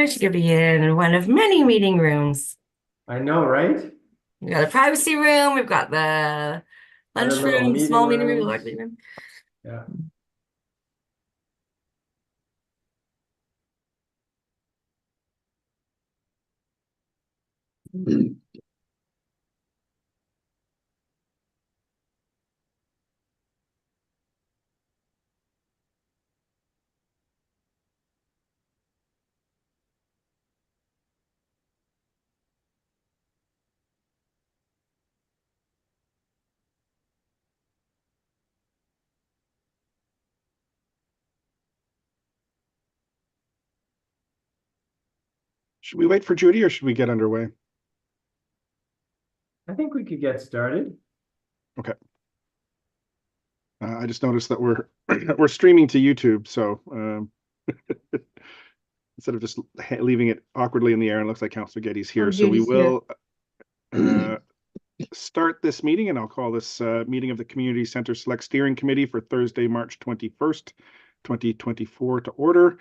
privilege to be in one of many meeting rooms. I know, right? We've got the privacy room, we've got the Other lunch little room, the meeting small meeting room, the large rooms. meeting room. Yeah. Should we wait for Judy or should we get underway? I think we could get started. Okay. I just noticed that we're we're streaming to YouTube, so instead of just leaving it awkwardly in the air, and it looks like Councillor Getty's here. So we Judy's here. will start this meeting, and I'll call this meeting of the Community Center Select Steering Committee for Thursday, March 21st, 2024 to order.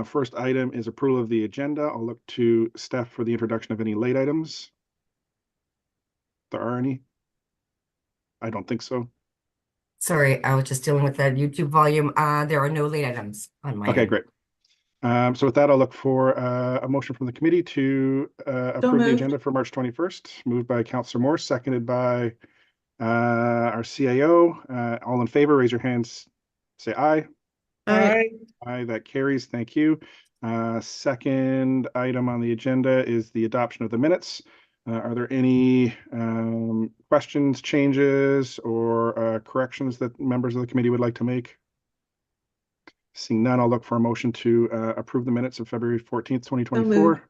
First item is approval of the agenda. I'll look to Steph for the introduction of any late items. If there are any? I don't think so. Sorry, I was just dealing with the YouTube volume. There are no late items on my Okay, end. great. So with that, I'll look for a motion from the committee to approve the moved. agenda for March 21st. Moved by Councillor Morse, seconded by our CAO. All in favor, raise your hands, say aye. Aye. Aye, that carries. Thank you. Second item on the agenda is the adoption of the minutes. Are there any questions, changes, or corrections that members of the committee would like to make? Seeing none, I'll look for a motion to approve the minutes of February 14th, 2024.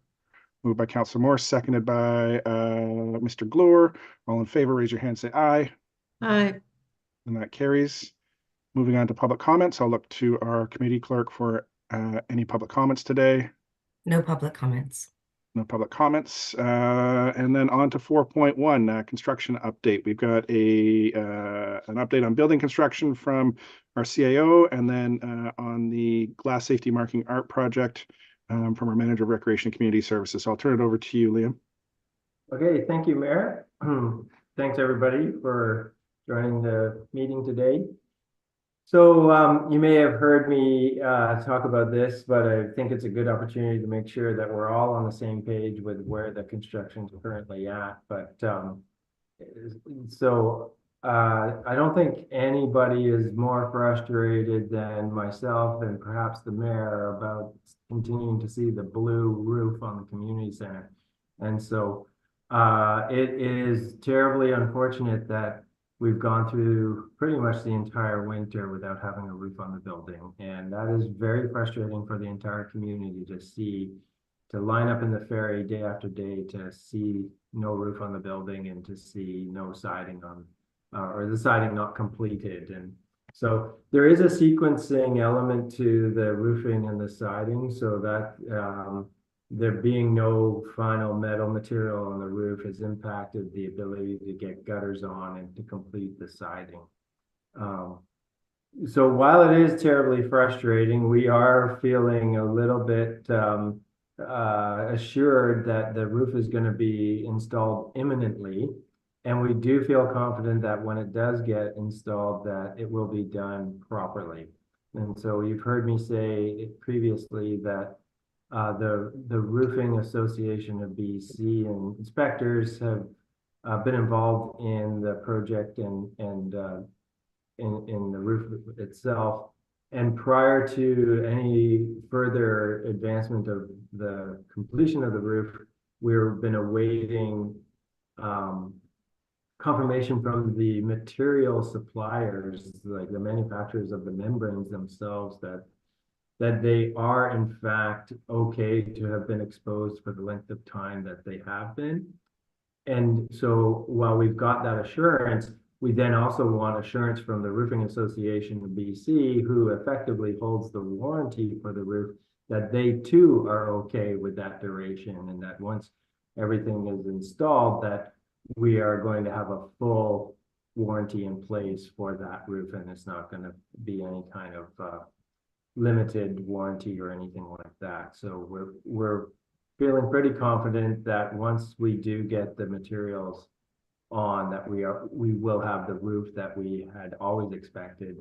Moved by Councillor Morse, seconded by Mr. Glure. All in favor, raise your hand, say aye. Aye. And that carries. Moving on to public comments, I'll look to our committee clerk for any public comments today. No public comments. No public comments. And then on to 4.1, construction update. We've got an update on building construction from our CAO, and then on the glass safety marking art project from our manager of recreation and community services. So I'll turn it over to you, Liam. Okay, thank you, Mayor. Thanks, everybody, for joining the meeting today. So you may have heard me talk about this, but I think it's a good opportunity to make sure that we're all on the same page with where the construction's currently at. But I don't think anybody is more frustrated than myself and perhaps the mayor about continuing to see the blue roof on the community center. And so it is terribly unfortunate that we've gone through pretty much the entire winter without having a roof on the building. And that is very frustrating for the entire community to see, to line up in the ferry day after day to see no roof on the building and to see no siding on, or the siding not completed. And so there is a sequencing element to the roofing and the siding, so that there being no final metal material on the roof has impacted the ability to get gutters on and to complete the siding. So while it is terribly frustrating, we are feeling a little bit assured that the roof is going to be installed imminently. And we do feel confident that when it does get installed, that it will be done properly. And so you've heard me say previously that the Roofing Association of BC and inspectors have been involved in the project and in the roof itself. And prior to any further advancement of the completion of the roof, we've been awaiting confirmation from the material suppliers, like the manufacturers of the membranes themselves, that they are in fact okay to have been exposed for the length of time that they have been. And so while we've got that assurance, we then also want assurance from the Roofing Association of BC, who effectively holds the warranty for the roof, that they too are okay with that duration, and that once everything is installed, that we are going to have a full warranty in place for that roof, and it's not going to be any kind of limited warranty or anything like that. So we're feeling pretty confident that once we do get the materials on, that we will have the roof that we had always expected,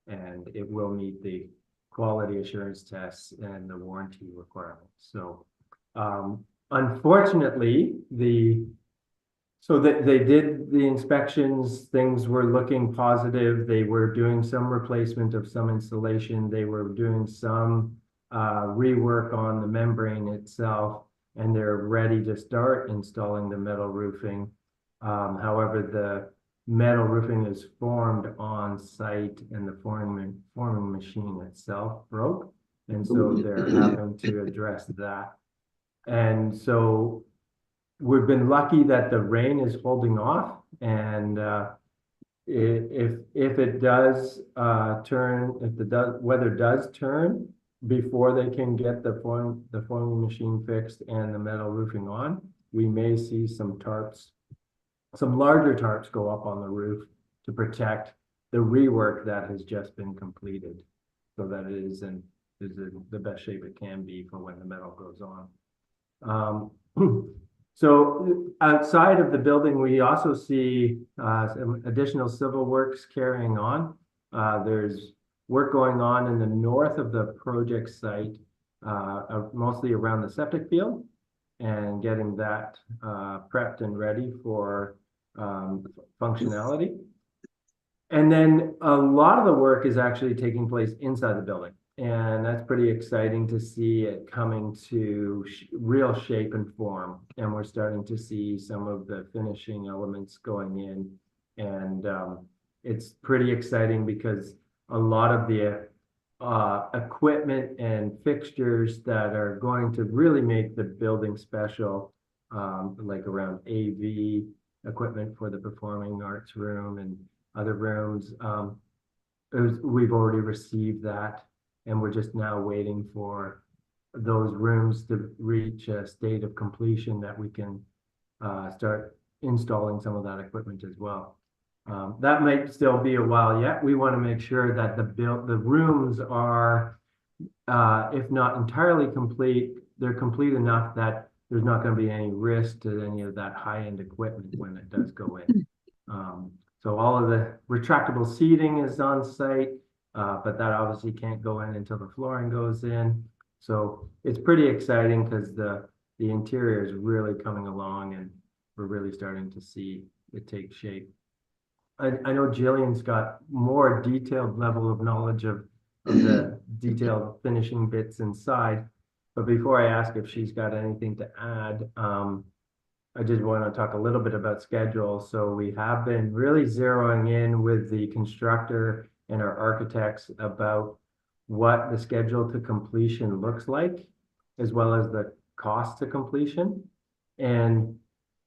and it will meet the quality assurance tests and the warranty requirements. So unfortunately, so that they did the inspections, things were looking positive. They were doing some replacement of some insulation. They were doing some rework on the membrane itself, and they're ready to start installing the metal roofing. However, the metal roofing is formed on site, and the forming machine itself broke. And so they're having to address that. And so we've been lucky that the rain is holding off, and if it does turn, if the weather does turn before they can get the forming machine fixed and the metal roofing on, we may see some tarps, some larger tarps go up on the roof to protect the rework that has just been completed, so that it is in the best shape it can be for when the metal goes on. So outside of the building, we also see some additional civil works carrying on. There's work going on in the north of the project site, mostly around the septic field, and getting that prepped and ready for functionality. And then a lot of the work is actually taking place inside the building. And that's pretty exciting to see it coming to real shape and form. And we're starting to see some of the finishing elements going in. And it's pretty exciting because a lot of the equipment and fixtures that are going to really make the building special, like around AV equipment for the performing arts room and other rooms, we've already received that. And we're just now waiting for those rooms to reach a state of completion that we can start installing some of that equipment as well. That might still be a while yet. We want to make sure that the rooms are, if not entirely complete, they're complete enough that there's not going to be any risk to any of that high-end equipment when it does go in. So all of the retractable seating is on site. But that obviously can't go in until the flooring goes in. So it's pretty exciting because the interior is really coming along, and we're really starting to see it take shape. I know Jillian's got more detailed level of knowledge of the detailed finishing bits inside. But before I ask if she's got anything to add, I did want to talk a little bit about schedule. So we have been really zeroing in with the constructor and our architects about what the schedule to completion looks like, as well as the cost to completion. And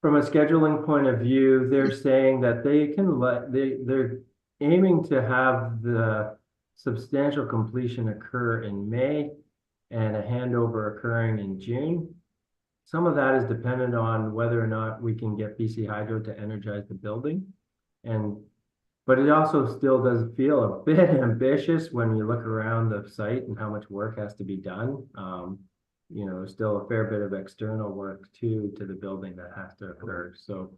from a scheduling point of view, they're saying that they're aiming to have the substantial completion occur in May and a handover occurring in June. Some of that is dependent on whether or not we can get BC Hydro to energize the building. But it also still does feel a bit ambitious when you look around the site and how much work has to be done. You know, there's still a fair bit of external work too to the building that has to occur. So,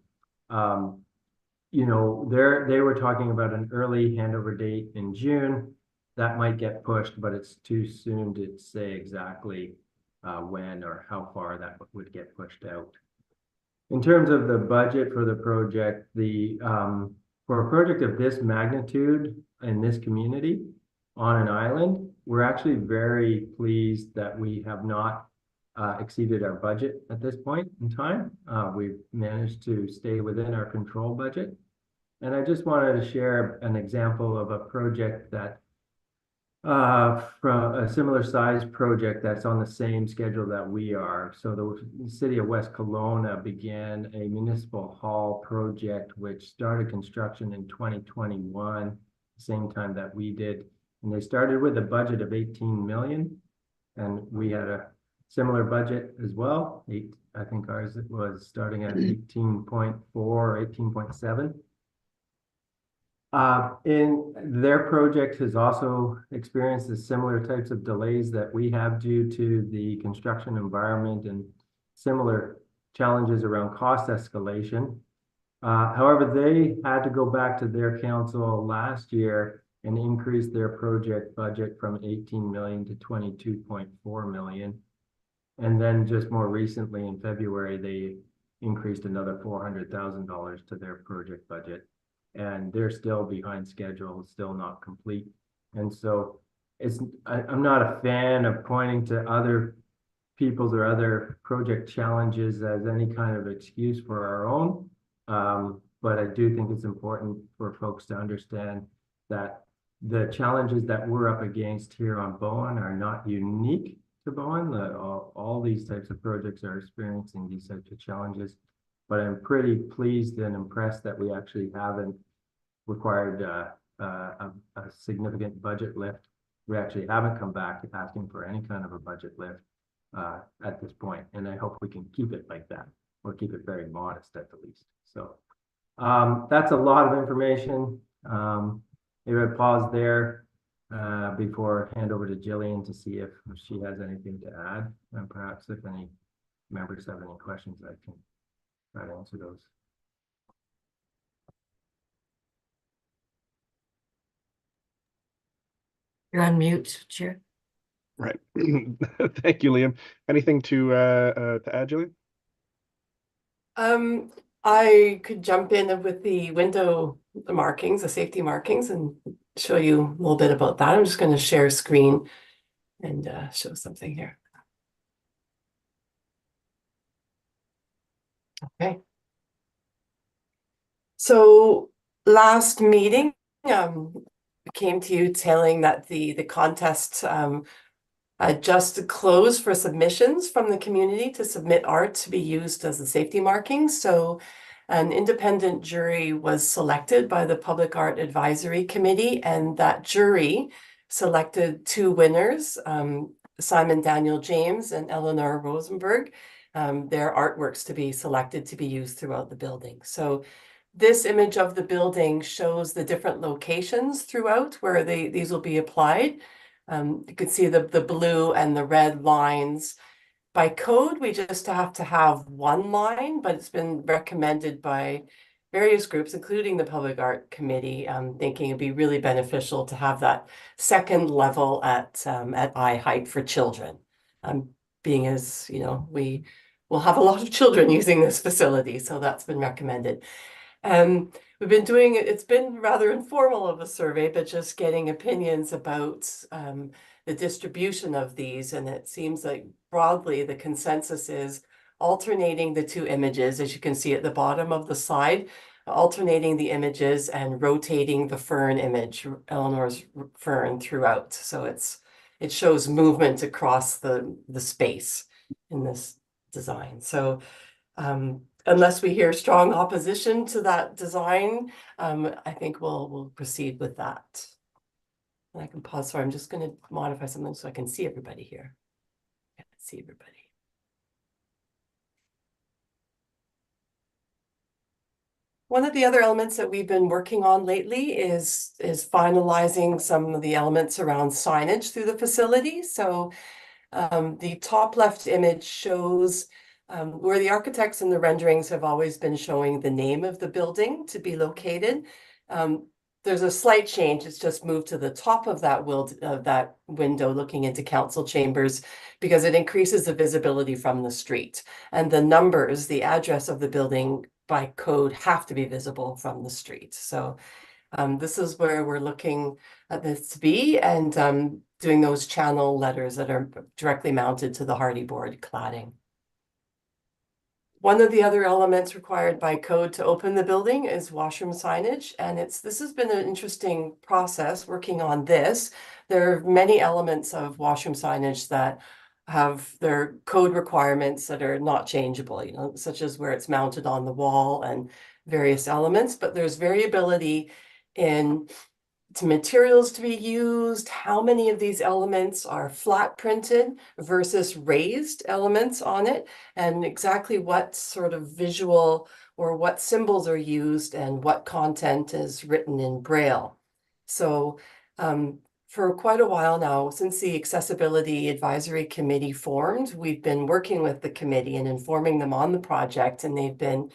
you know, they were talking about an early handover date in June. That might get pushed, but it's too soon to say exactly when or how far that would get pushed out. In terms of the budget for the project, for a project of this magnitude in this community on an island, we're actually very pleased that we have not exceeded our budget at this point in time. We've managed to stay within our control budget. And I just wanted to share an example of a project that from a similar size project that's on the same schedule that we are. So the city of West Kelowna began a municipal hall project, which started construction in 2021, same time that we did. And they started with a budget of 18 million. And we had a similar budget as well. I think ours was starting at 18.4 or 18.7. In their project has also experienced the similar types of delays that we have due to the construction environment and similar challenges around cost escalation. However, they had to go back to their council last year and increase their project budget from 18 million to 22.4 million. And then just more recently in February, they increased another $400,000 to their project budget. And they're still behind schedule, still not complete. And so I'm not a fan of pointing to other people's or other project challenges as any kind of excuse for our own. But I do think it's important for folks to understand that the challenges that we're up against here on Bowen are not unique to Bowen. All these types of projects are experiencing these types of challenges. But I'm pretty pleased and impressed that we actually haven't required a significant budget lift. We actually haven't come back asking for any kind of a budget lift at this point, and I hope we can keep it like that, or keep it very modest at the least. So that's a lot of information. Maybe I pause there before I hand over to Jillian to see if she has anything to add, and perhaps if any members have any questions, I can try to answer those. You're on mute, Chair. Right. Thank you, Liam. Anything to add, Jillian? I could jump in with the window markings, the safety markings, and show you a little bit about that. I'm just going to share screen and show something here. Okay. So last meeting, came to you telling that the contest just closed for submissions from the community to submit art to be used as a safety marking. So an independent jury was selected by the Public Art Advisory Committee, and that jury selected two winners, Simon Daniel James and Eleanor Rosenberg, their artworks to be selected to be used throughout the building. So this image of the building shows the different locations throughout where these will be applied. You can see the blue and the red lines. By code, we just have to have one line, but it's been recommended by various groups, including the Public Art Committee, thinking it'd be really beneficial to have that second level at eye height for children. Being as, you know, we will have a lot of children using this facility, so that's been recommended. We've been doing it, it's been rather informal of a survey, but just getting opinions about the distribution of these. And it seems like broadly the consensus is alternating the two images, as you can see at the bottom of the slide, alternating the images and rotating the fern image, Eleanor's fern, throughout. So it shows movement across the space in this design. So unless we hear strong opposition to that design, I think we'll proceed with that. And I can pause. Sorry, I'm just going to modify something so I can see everybody here. I can see everybody. One of the other elements that we've been working on lately is finalizing some of the elements around signage through the facility. So the top left image shows where the architects and the renderings have always been showing the name of the building to be located. There's a slight change. It's just moved to the top of that window looking into council chambers because it increases the visibility from the street. And the numbers, the address of the building by code have to be visible from the street. So this is where we're looking at this to be, and doing those channel letters that are directly mounted to the hardy board cladding. One of the other elements required by code to open the building is washroom signage, and this has been an interesting process working on this. There are many elements of washroom signage that have their code requirements that are not changeable, you know, such as where it's mounted on the wall and various elements, but there's variability in materials to be used, how many of these elements are flat printed versus raised elements on it, and exactly what sort of visual or what symbols are used and what content is written in Braille. So for quite a while now, since the Accessibility Advisory Committee formed, we've been working with the committee and informing them on the project, and they've been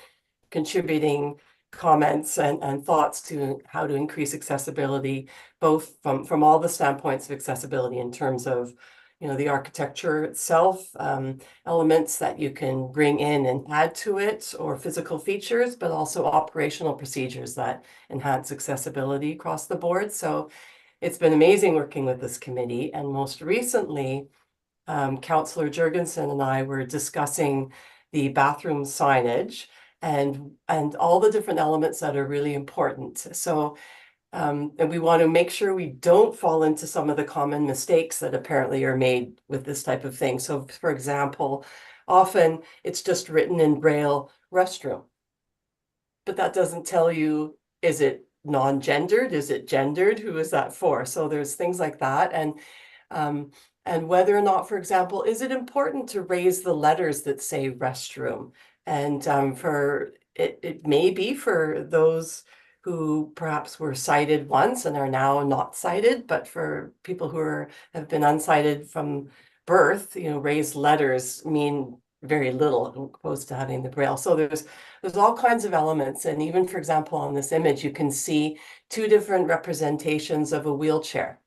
contributing comments and thoughts to how to increase accessibility, both from all the standpoints of accessibility in terms of, you know, the architecture itself, elements that you can bring in and add to it, or physical features, but also operational procedures that enhance accessibility across the board. So it's been amazing working with this committee. And most recently, Councillor Jurgensen and I were discussing the bathroom signage and all the different elements that are really important. So and we want to make sure we don't fall into some of the common mistakes that apparently are made with this type of thing. So for example, often it's just written in Braille restroom, but that doesn't tell you, is it non-gendered? Is it gendered? Who is that for? So there's things like that. And whether or not, for example, is it important to raise the letters that say restroom? And for it may be for those who perhaps were sighted once and are now not sighted, but for people who have been unsighted from birth, you know, raised letters mean very little opposed to having the Braille. So there's all kinds of elements. And even, for example, on this image, you can see two different representations of a wheelchair.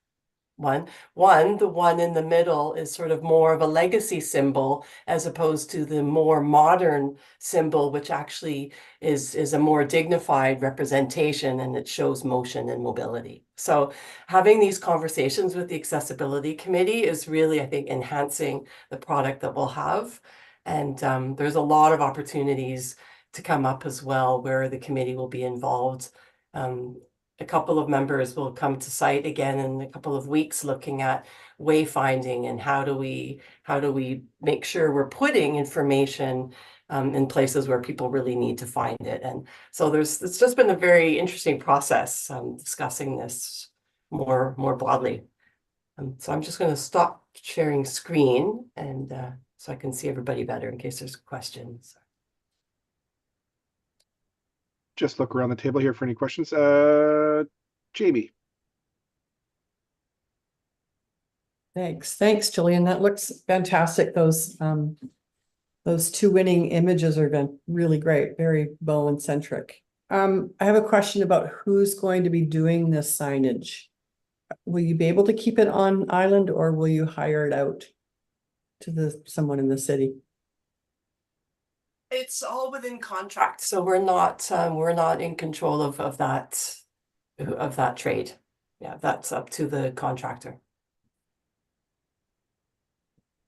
The one in the middle is sort of more of a legacy symbol as opposed to the more modern symbol, which actually is a more dignified representation, and it shows motion and mobility. So having these conversations with the Accessibility Committee is really, I think, enhancing the product that we'll have. And there's a lot of opportunities to come up as well where the committee will be involved. A couple of members will come to site again in a couple of weeks looking at wayfinding and how do we make sure we're putting information in places where people really need to find it. And so it's just been a very interesting process discussing this more broadly. So I'm just going to stop sharing screen and so I can see everybody better in case there's questions. Just look around the table here for any questions. Jamie. Thanks, Jillian. That looks fantastic. Those two winning images are been really great, very Bowen centric. I have a question about who's going to be doing this signage. Will you be able to keep it on island, or will you hire it out to someone in the city? It's all within contract, so we're not in control of that trade. Yeah, that's up to the contractor.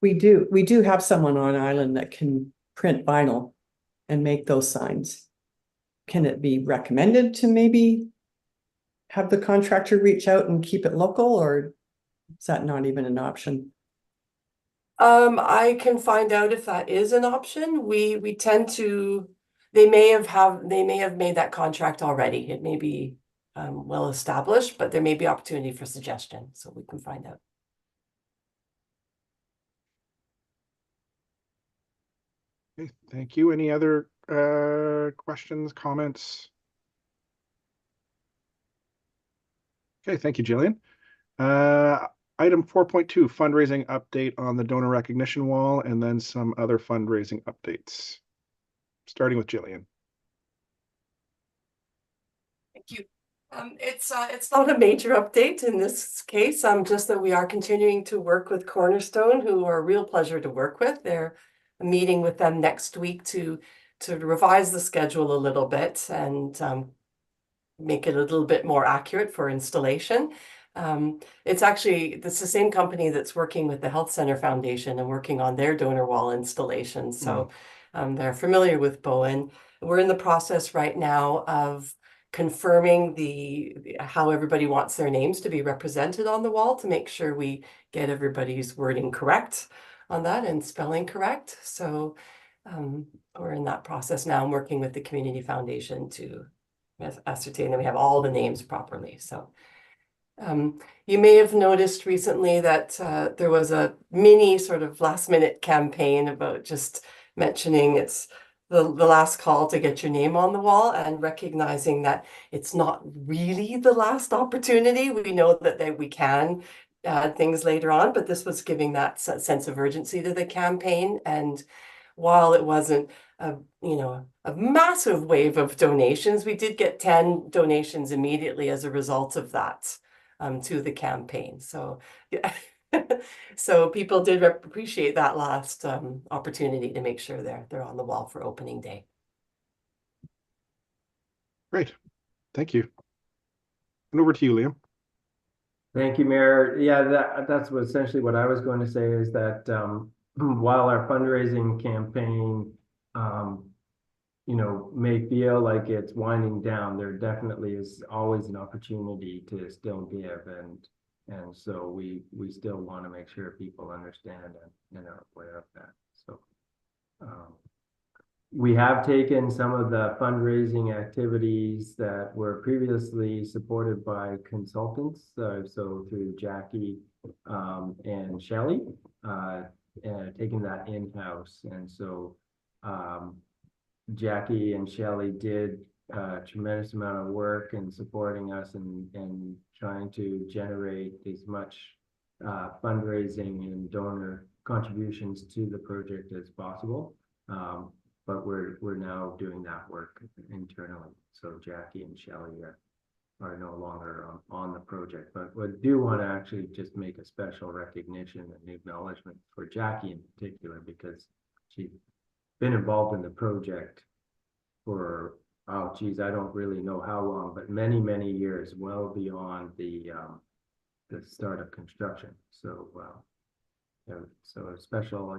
We do have someone on island that can print vinyl and make those signs. Can it be recommended to maybe have the contractor reach out and keep it local, or is that not even an option? I can find out if that is an option. We tend to, they may have made that contract already. It may be well established, but there may be opportunity for suggestion, so we can find out. Okay, thank you. Any other questions, comments? Okay, thank you, Jillian. Item 4.2, fundraising update on the donor recognition wall, and then some other fundraising updates. Starting with Jillian. Thank you. It's not a major update in this case, just that we are continuing to work with Cornerstone, who are a real pleasure to work with. They're meeting with them next week to revise the schedule a little bit and make it a little bit more accurate for installation. It's the same company that's working with the Health Center Foundation and working on their donor wall installation. So they're familiar with Bowen. We're in the process right now of confirming how everybody wants their names to be represented on the wall to make sure we get everybody's wording correct on that and spelling correct. So we're in that process now. I'm working with the Community Foundation to ascertain that we have all the names properly. So You may have noticed recently that there was a mini sort of last minute campaign about just mentioning it's the last call to get your name on the wall and recognizing that it's not really the last opportunity. We know that we can add things later on, but this was giving that sense of urgency to the campaign. And while it wasn't a massive wave of donations, we did get 10 donations immediately as a result of that to the campaign. So yeah. So people did appreciate that last opportunity to make sure they're on the wall for opening day. Great. Thank you. And over to you, Liam. Thank you, Mayor. Yeah, that's essentially what I was going to say is that while our fundraising campaign may feel like it's winding down, there definitely is always an opportunity to still give, and so we still want to make sure people understand and are aware of that. So we have taken some of the fundraising activities that were previously supported by consultants, so through Jackie and Shelley, and taking that in-house, and so Jackie and Shelley did a tremendous amount of work in supporting us and trying to generate as much fundraising and donor contributions to the project as possible. But we're now doing that work internally. So Jackie and Shelley are no longer on the project. But we do want to actually just make a special recognition and acknowledgement for Jackie in particular, because she's been involved in the project for, oh geez, I don't really know how long, but many, many years, well beyond the start of construction. So so a special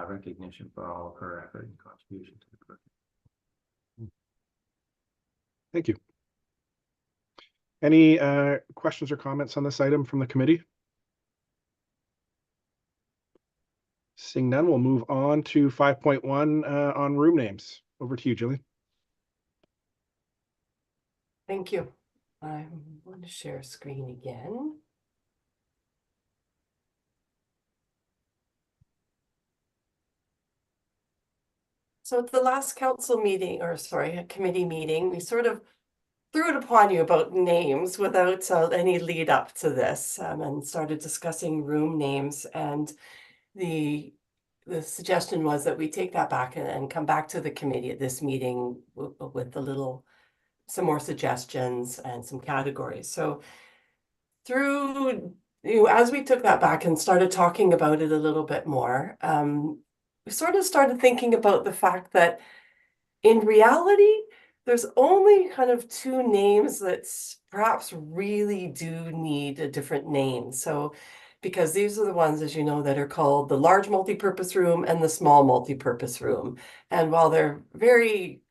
recognition for all of her effort and contribution to the project. Thank you. Any questions or comments on this item from the committee? Seeing none, we'll move on to 5.1 on room names. Over to you, Jillian. Thank you. I'm going to share screen again. So at the last council meeting, or sorry, a committee meeting, we sort of threw it upon you about names without any lead up to this, and started discussing room names. And the suggestion was that we take that back and come back to the committee at this meeting with some more suggestions and some categories. So as we took that back and started talking about it a little bit more, we sort of started thinking about the fact that in reality, there's only kind of two names that perhaps really do need a different name. So, because these are the ones, as you know, that are called the large multipurpose room and the small multipurpose room. And while they're very,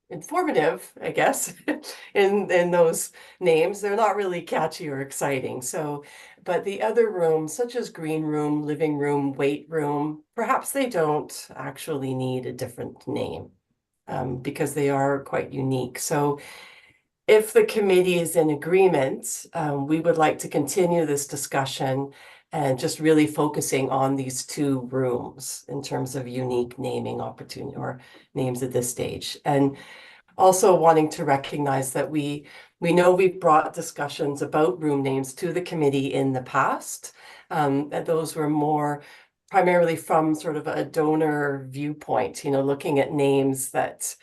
informative, I guess, in those names, they're not really catchy or exciting. So, but the other rooms, such as green room, living room, weight room, perhaps they don't actually need a different name. Because they are quite unique. So if the committee is in agreement, we would like to continue this discussion and just really focusing on these two rooms in terms of unique naming opportunity or names at this stage. And also wanting to recognize that we know we've brought discussions about room names to the committee in the past. That those were more primarily from sort of a donor viewpoint, looking at names that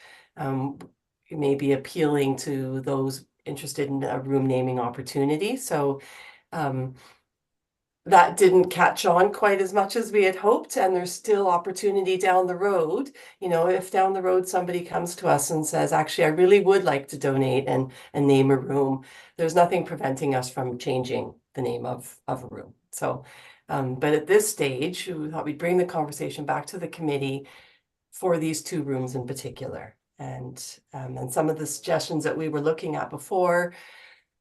may be appealing to those interested in a room naming opportunity. So that didn't catch on quite as much as we had hoped, and there's still opportunity down the road. If down the road somebody comes to us and says, actually, I really would like to donate and name a room, there's nothing preventing us from changing the name of a room. So but at this stage, we thought we'd bring the conversation back to the committee for these two rooms in particular. And some of the suggestions that we were looking at before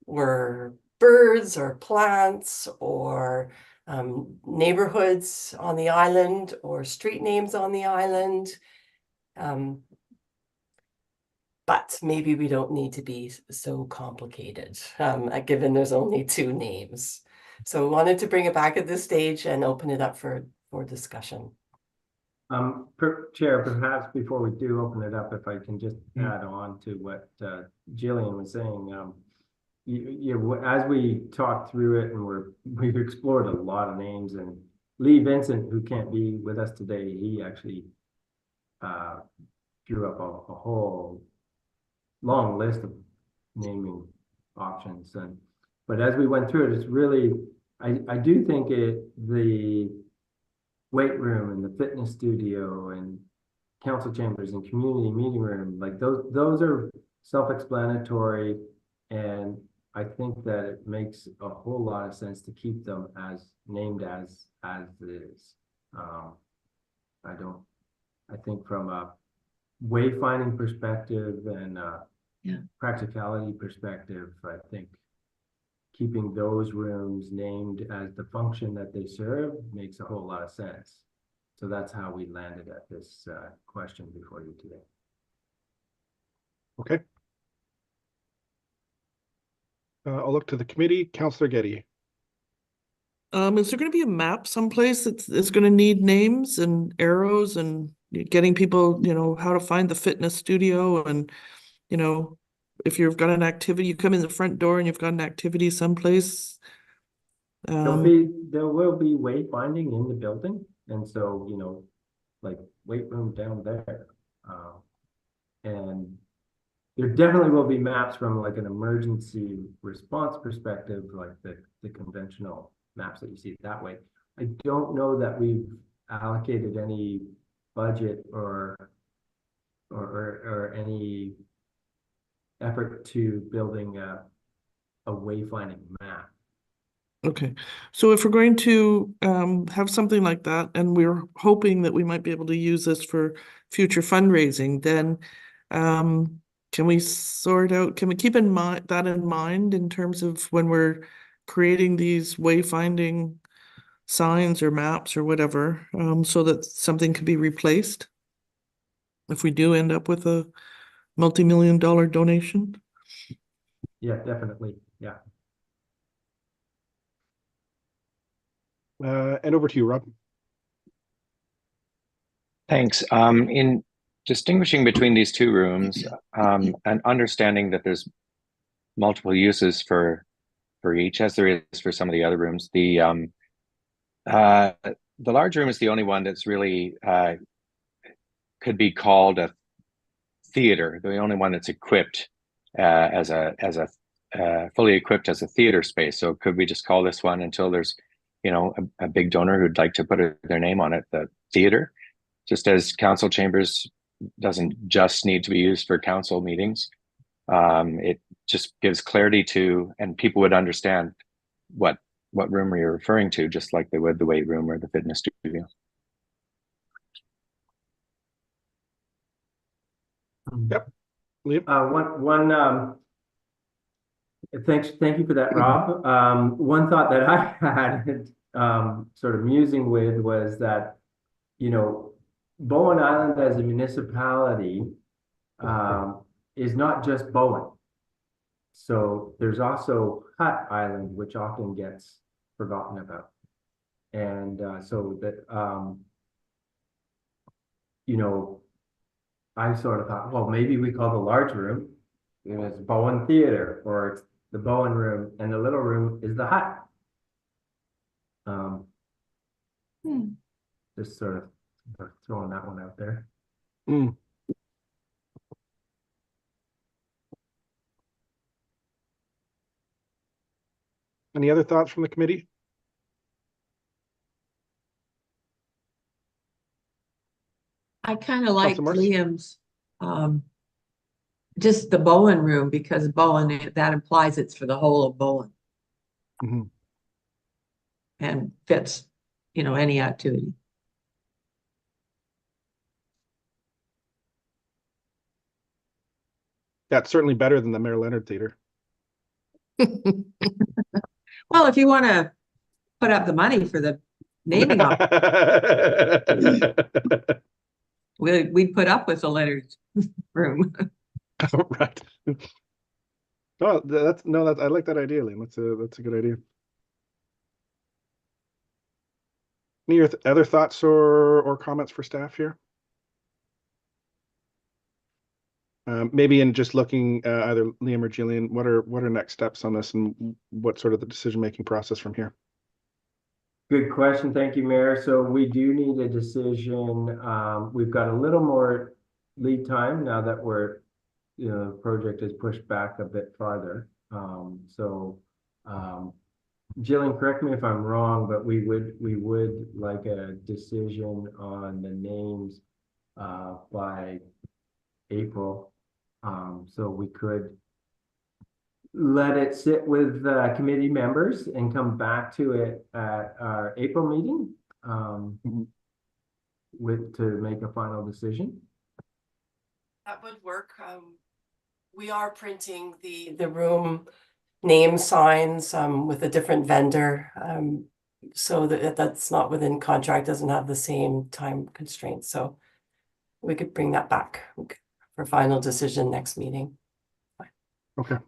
were birds or plants or neighborhoods on the island or street names on the island. but maybe we don't need to be so complicated, given there's only two names. So we wanted to bring it back at this stage and open it up for discussion. Chair, perhaps before we do open it up, if I can just add on to what Jillian was saying. As we talked through it, and we've explored a lot of names, and Lee Vincent, who can't be with us today, he actually drew up a whole long list of naming options. But as we went through it, it's really, I do think the weight room and the fitness studio and council chambers and community meeting room, like those are self-explanatory, and I think that it makes a whole lot of sense to keep them as named as is. I think from a wayfinding perspective and practicality perspective, I think keeping those rooms named as the function that they serve makes a whole lot of sense. So that's how we landed at this question before you today. Okay. I'll look to the committee. Councillor Getty. Is there going to be a map someplace that's going to need names and arrows and getting people, how to find the fitness studio, and, if you've got an activity, you come in the front door and you've got an activity someplace. There will be wayfinding in the building, and so like weight room down there, and there definitely will be maps from like an emergency response perspective, like the conventional maps that you see that way. I don't know that we've allocated any budget or any effort to building a wayfinding map. Okay, so if we're going to have something like that, and we're hoping that we might be able to use this for future fundraising, then can we keep in mind in terms of when we're creating these wayfinding signs or maps or whatever, so that something could be replaced if we do end up with a multi-million-dollar donation? Yeah, definitely. Yeah. And over to you, Rob. Thanks. In distinguishing between these two rooms, and understanding that there's multiple uses for each, as there is for some of the other rooms, the large room is the only one that's really could be called a theater, the only one that's equipped as a fully equipped as a theater space. So could we just call this one, until there's a big donor who'd like to put their name on it, the theater? Just as council chambers doesn't just need to be used for council meetings, it just gives clarity to, and people would understand what room you're referring to, just like they would the weight room or the fitness studio. Yep. Liam? Thank you for that, Rob. One thought that I had sort of musing with was that, Bowen Island as a municipality is not just Bowen. So there's also Hutt Island, which often gets forgotten about. And so that, I sort of thought, well, maybe we call the large room, it's Bowen Theater, or it's the Bowen room, and the little room is the Hutt. Just sort of throwing that one out there. Any other thoughts from the committee? I kind of like Councilor Morse? Liam's, just the Bowen room, because Bowen, that implies it's for the whole of Bowen. And fits, any activity. That's certainly better than the Mayor Leonard Theater. Well, if you want to put up the money for the naming of we'd put up with the Leonard room. Right. Oh, that's no, that I like that idea, Liam. That's a good idea. Any other thoughts or comments for staff here? Maybe in just looking, either Liam or Jillian, what are next steps on this, and what sort of the decision-making process from here? Good question. Thank you, Mayor. So we do need a decision. We've got a little more lead time now that the project is pushed back a bit farther. Jillian, correct me if I'm wrong, but we would like a decision on the names by April. So we could let it sit with committee members and come back to it at our April meeting to make a final decision. That would work. We are printing the room name signs with a different vendor. So that's not within contract, doesn't have the same time constraints. So we could bring that back for final decision next meeting. Okay.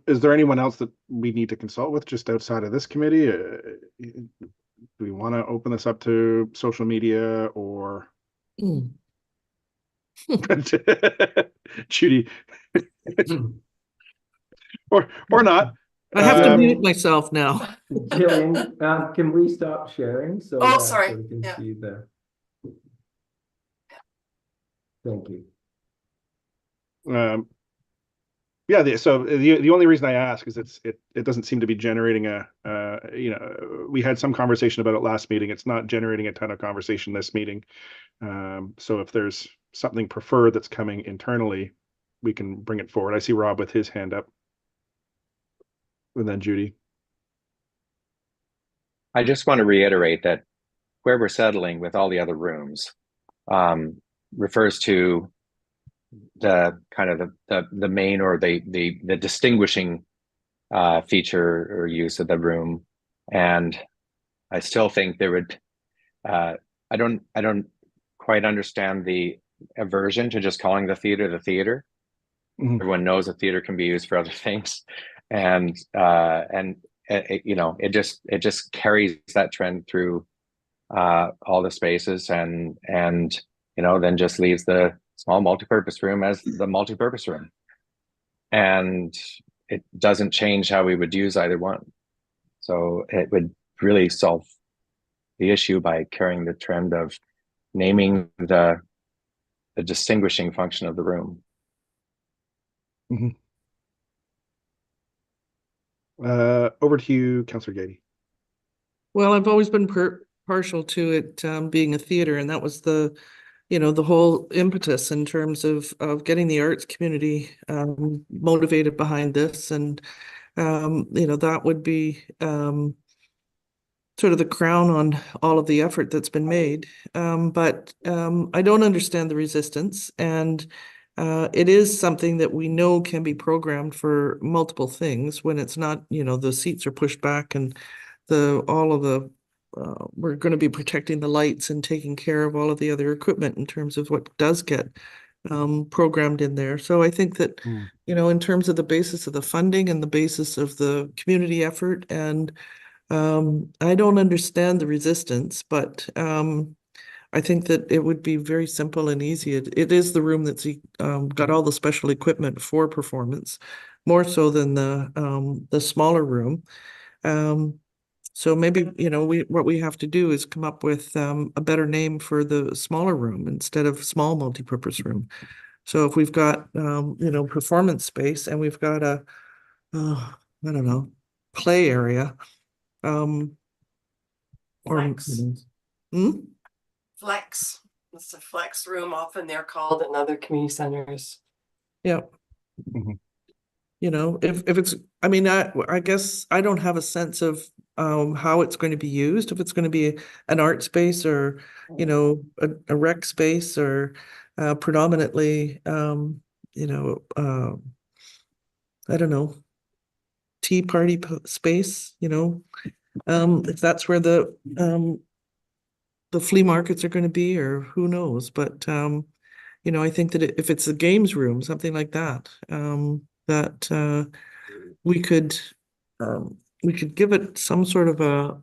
Is there anyone else that we need to consult with just outside of this committee? Do we want to open this up to social media or Judy? or not? I have to mute myself now. Jillian, can we stop sharing so Oh, that sorry. so we can Yeah. see the? Thank you. Yeah, so the only reason I ask is it doesn't seem to be generating we had some conversation about it last meeting. It's not generating a ton of conversation this meeting. So if there's something preferred that's coming internally, we can bring it forward. I see Rob with his hand up. And then Judy. I just want to reiterate that where we're settling with all the other rooms refers to the kind of the main or the distinguishing feature or use of the room. And I still think there would I don't quite understand the aversion to just calling the theater the theater. Everyone knows a theater can be used for other things, and it just carries that trend through all the spaces, and then just leaves the small multipurpose room as the multipurpose room, and it doesn't change how we would use either one. So it would really solve the issue by carrying the trend of naming the distinguishing function of the room. Over to you, Councillor Gady. Well, I've always been partial to it being a theater, and that was the whole impetus in terms of getting the arts community motivated behind this, and that would be sort of the crown on all of the effort that's been made. But I don't understand the resistance, and it is something that we know can be programmed for multiple things when it's not, the seats are pushed back and we're going to be protecting the lights and taking care of all of the other equipment in terms of what does get programmed in there. So I think that, in terms of the basis of the funding and the basis of the community effort, and I don't understand the resistance, but I think that it would be very simple and easy. It is the room that's got all the special equipment for performance, more so than the smaller room. So maybe, what we have to do is come up with a better name for the smaller room instead of small multipurpose room. So if we've got, performance space, and we've got I don't know, play area, Flex. Hmm? Flex. It's a flex room. Often they're called in other community centers. Yeah. If it's, I guess I don't have a sense of how it's going to be used, if it's going to be an art space or, a rec space or predominantly, I don't know, tea party space, if that's where the flea markets are going to be, or who knows, but I think that if it's a games room, something like that, that we could give it some sort of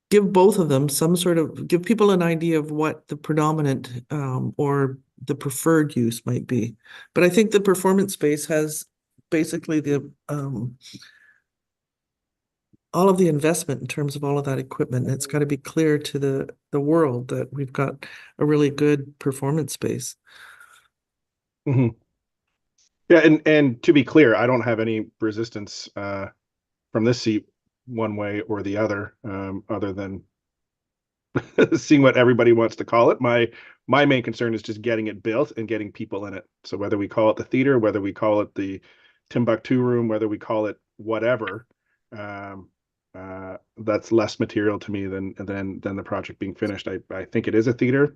give both of them give people an idea of what the predominant or the preferred use might be. But I think the performance space has basically all of the investment in terms of all of that equipment. And it's got to be clear to the world that we've got a really good performance space. Yeah, and to be clear, I don't have any resistance from this seat one way or the other, other than seeing what everybody wants to call it. My main concern is just getting it built and getting people in it. So whether we call it the theater, whether we call it the Timbuktu room, whether we call it whatever, that's less material to me than the project being finished. I think it is a theater.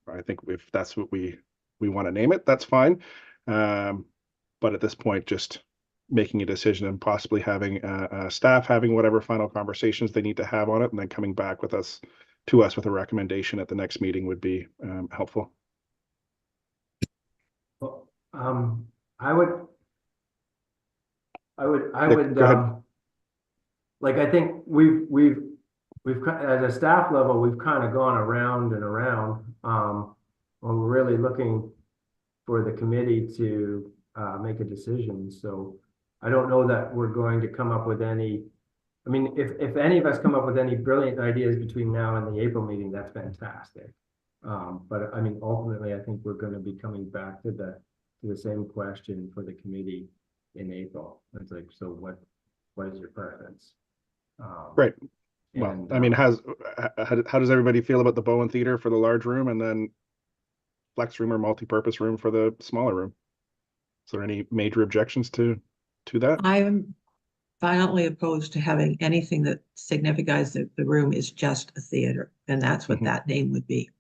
I think if that's what we want to name it, that's fine. But at this point, just making a decision and possibly having staff having whatever final conversations they need to have on it, and then coming back with us with a recommendation at the next meeting would be helpful. Well, I would, Nick, go ahead. like, I think we've at a staff level, we've kind of gone around and around. When we're really looking for the committee to make a decision. So I don't know that we're going to come up with any, I mean, if any of us come up with any brilliant ideas between now and the April meeting, that's fantastic. But I mean, ultimately, I think we're going to be coming back to the same question for the committee in April. It's like, so what is your preference? Right. Well, I mean, how does everybody feel about the Bowen Theater for the large room, and then flex room or multi-purpose room for the smaller room? Is there any major objections to that? I'm violently opposed to having anything that signifies that the room is just a theater, and that's what that name would be.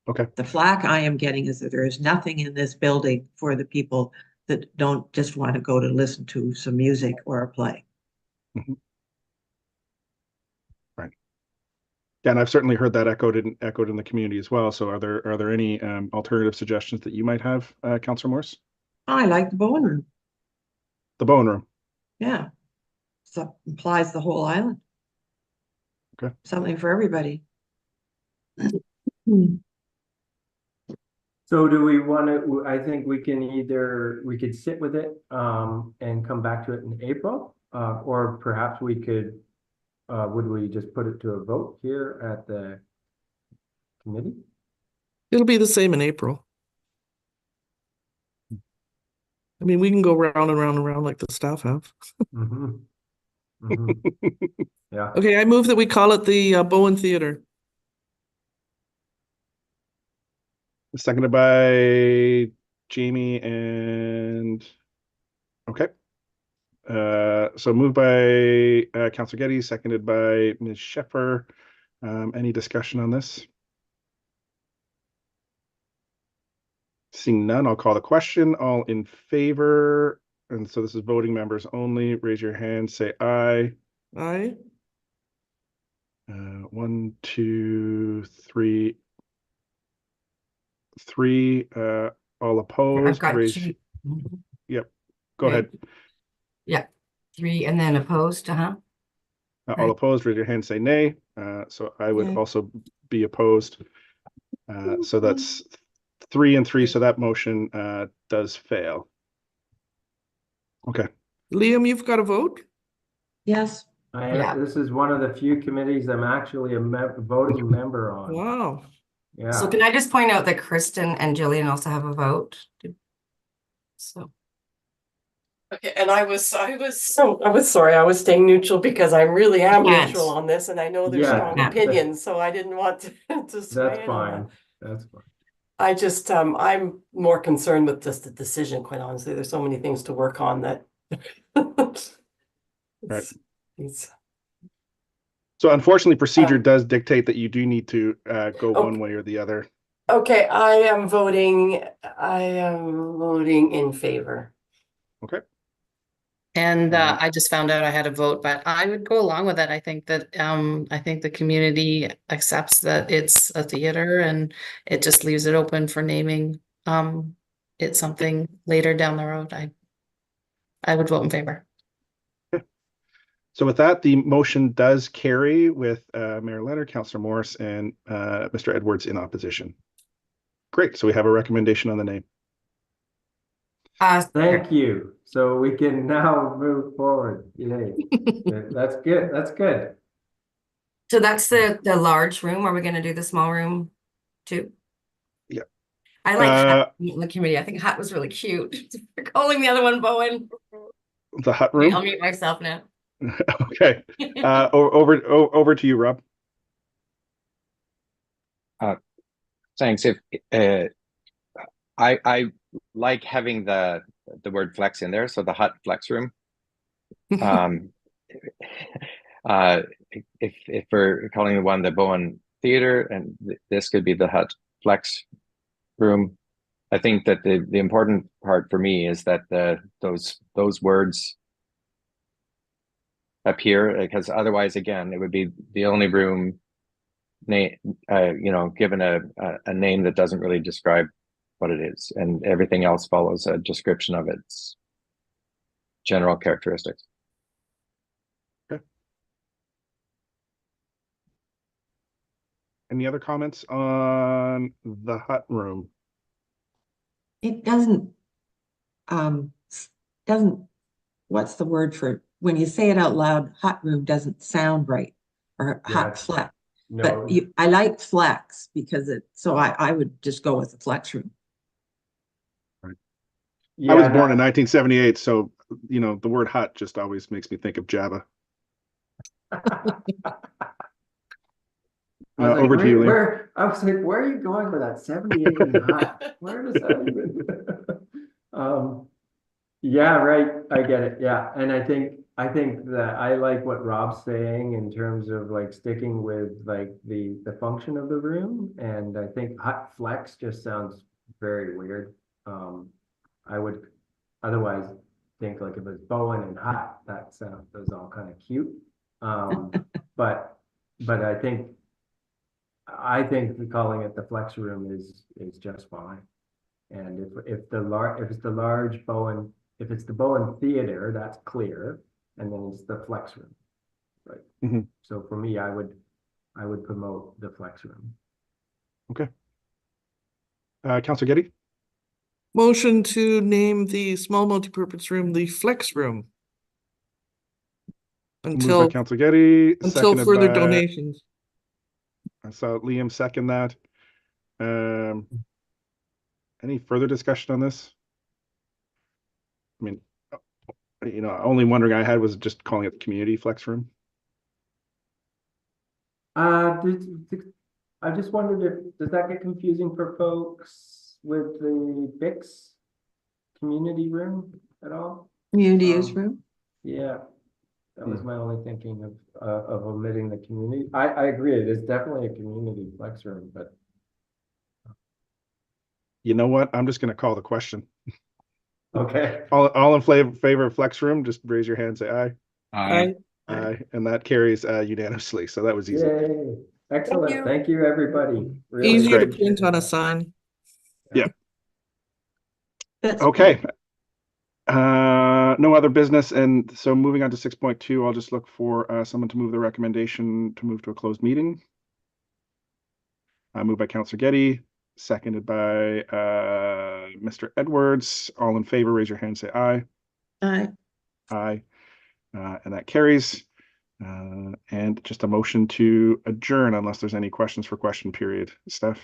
Okay. The flack I am getting is that there is nothing in this building for the people that don't just want to go to listen to some music or a play. Right. Yeah, and I've certainly heard that echoed in the community as well. So are there any alternative suggestions that you might have, Councillor Morse? I like the Bowen room. The Bowen room. Yeah. So implies the whole island. Okay. Something for everybody. So do we want to, I think we could sit with it and come back to it in April, or perhaps we could, would we just put it to a vote here at the committee? It'll be the same in April. I mean, we can go round and round and round like the staff have. Yeah. Okay, I move that we call it the Bowen Theater. Seconded by Jamie and okay. So moved by Councillor Getty, seconded by Ms. Sheffer. Any discussion on this? Seeing none, I'll call the question. All in favor, and so this is voting members only. Raise your hand, say aye. Aye. 1, 2, 3. 3. All opposed. I've got Raise. two. Yep. Go Okay. ahead. Yeah, 3 and then opposed, All Right. opposed, raise your hand, say nay. So I would Nay. also be opposed. So that's 3 and 3. So that motion does fail. Okay. Liam, you've got a vote? Yes. Yeah. This is one of the few committees I'm actually a voting member on. Wow. Yeah. So can I just point out that Kristen and Jillian also have a vote? So. Okay, and I was sorry, I was staying neutral because I really am Yes. neutral on this, and I know there's Yeah. strong Yeah. opinions, so I didn't want to sway That's in on fine. that. That's fine. I just I'm more concerned with just the decision, quite honestly. There's so many things to work on that. Right. It's So unfortunately, procedure does dictate that you do need to go Oh. one way or the other. okay, I am voting in favor. Okay. And Alright. I just found out I had a vote, but I would go along with it. I think that I think the community accepts that it's a theater and it just leaves it open for naming it something later down the road. I would vote in favor. So with that, the motion does carry with Mayor Leonard, Councillor Morris, and Mr. Edwards in opposition. Great. So we have a recommendation on the name. Thank you. So we can now move forward. Yay. That's good. That's good. So that's the large room. Are we going to do the small room too? Yeah. I like Hut in the committee. I think Hut was really cute. They're calling the other one Bowen. The hut Okay, room. I'll mute myself now. Okay. Over to you, Rob. Thanks. If I like having the word flex in there, so the hut flex room. If we're calling the one the Bowen Theater, and this could be the hut flex room, I think that the important part for me is that those words appear, because otherwise, again, it would be the only room name, given a name that doesn't really describe what it is, and everything else follows a description of its general characteristics. Okay. Any other comments on the hut room? It doesn't, what's the word for, when you say it out loud, hot room doesn't sound right, or hot Yes. flex. No. But I like flex because so I would just go with the flex room. Yeah, I was born in 1978, so the word hut just always makes me think of Java. Over to you, Liam. I was like, where are you going with that? 78 and hot. Where does that even? Yeah, right. I get it. Yeah, and I think that I like what Rob's saying in terms of like sticking with like the function of the room, and I think hot flex just sounds very weird. I would otherwise think like if it's Bowen and hot, that sounds all kind of cute. But I think calling it the flex room is just fine. And if it's the large Bowen, if it's the Bowen Theater, that's clear, and then it's the flex room, right? Mm-hmm. So for me, I would promote the flex room. Okay. Councillor Getty. Motion to name the small multipurpose room the flex room. Moved by Councillor Getty, until seconded further by, donations. I saw Liam second that. Any further discussion on this? I mean, only wondering I had was just calling it the community flex room. I just wondered if does that get confusing for folks with the Bix community room at all? Community use room? Yeah, that was my only thinking of omitting the community. I agree, it is definitely a community flex room, but You know what? I'm just going to call the question. okay. All in favor of flex room, just raise your hand and say aye. Aye. Aye. And that carries unanimously. So that was easy. Yay. Excellent. Thank you, everybody. Really Easier to great. print on a sign. Yeah. That's Okay. No other business. And so moving on to 6.2, I'll just look for someone to move the recommendation to move to a closed meeting. Moved by Councillor Getty, seconded by Mr. Edwards. All in favor, raise your hand and say aye. Aye. Aye. And that carries. And just a motion to adjourn unless there's any questions for question period. Steph?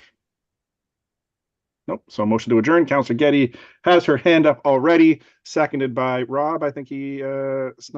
Nope. So a motion to adjourn. Councillor Getty has her hand up already, seconded by Rob. I think he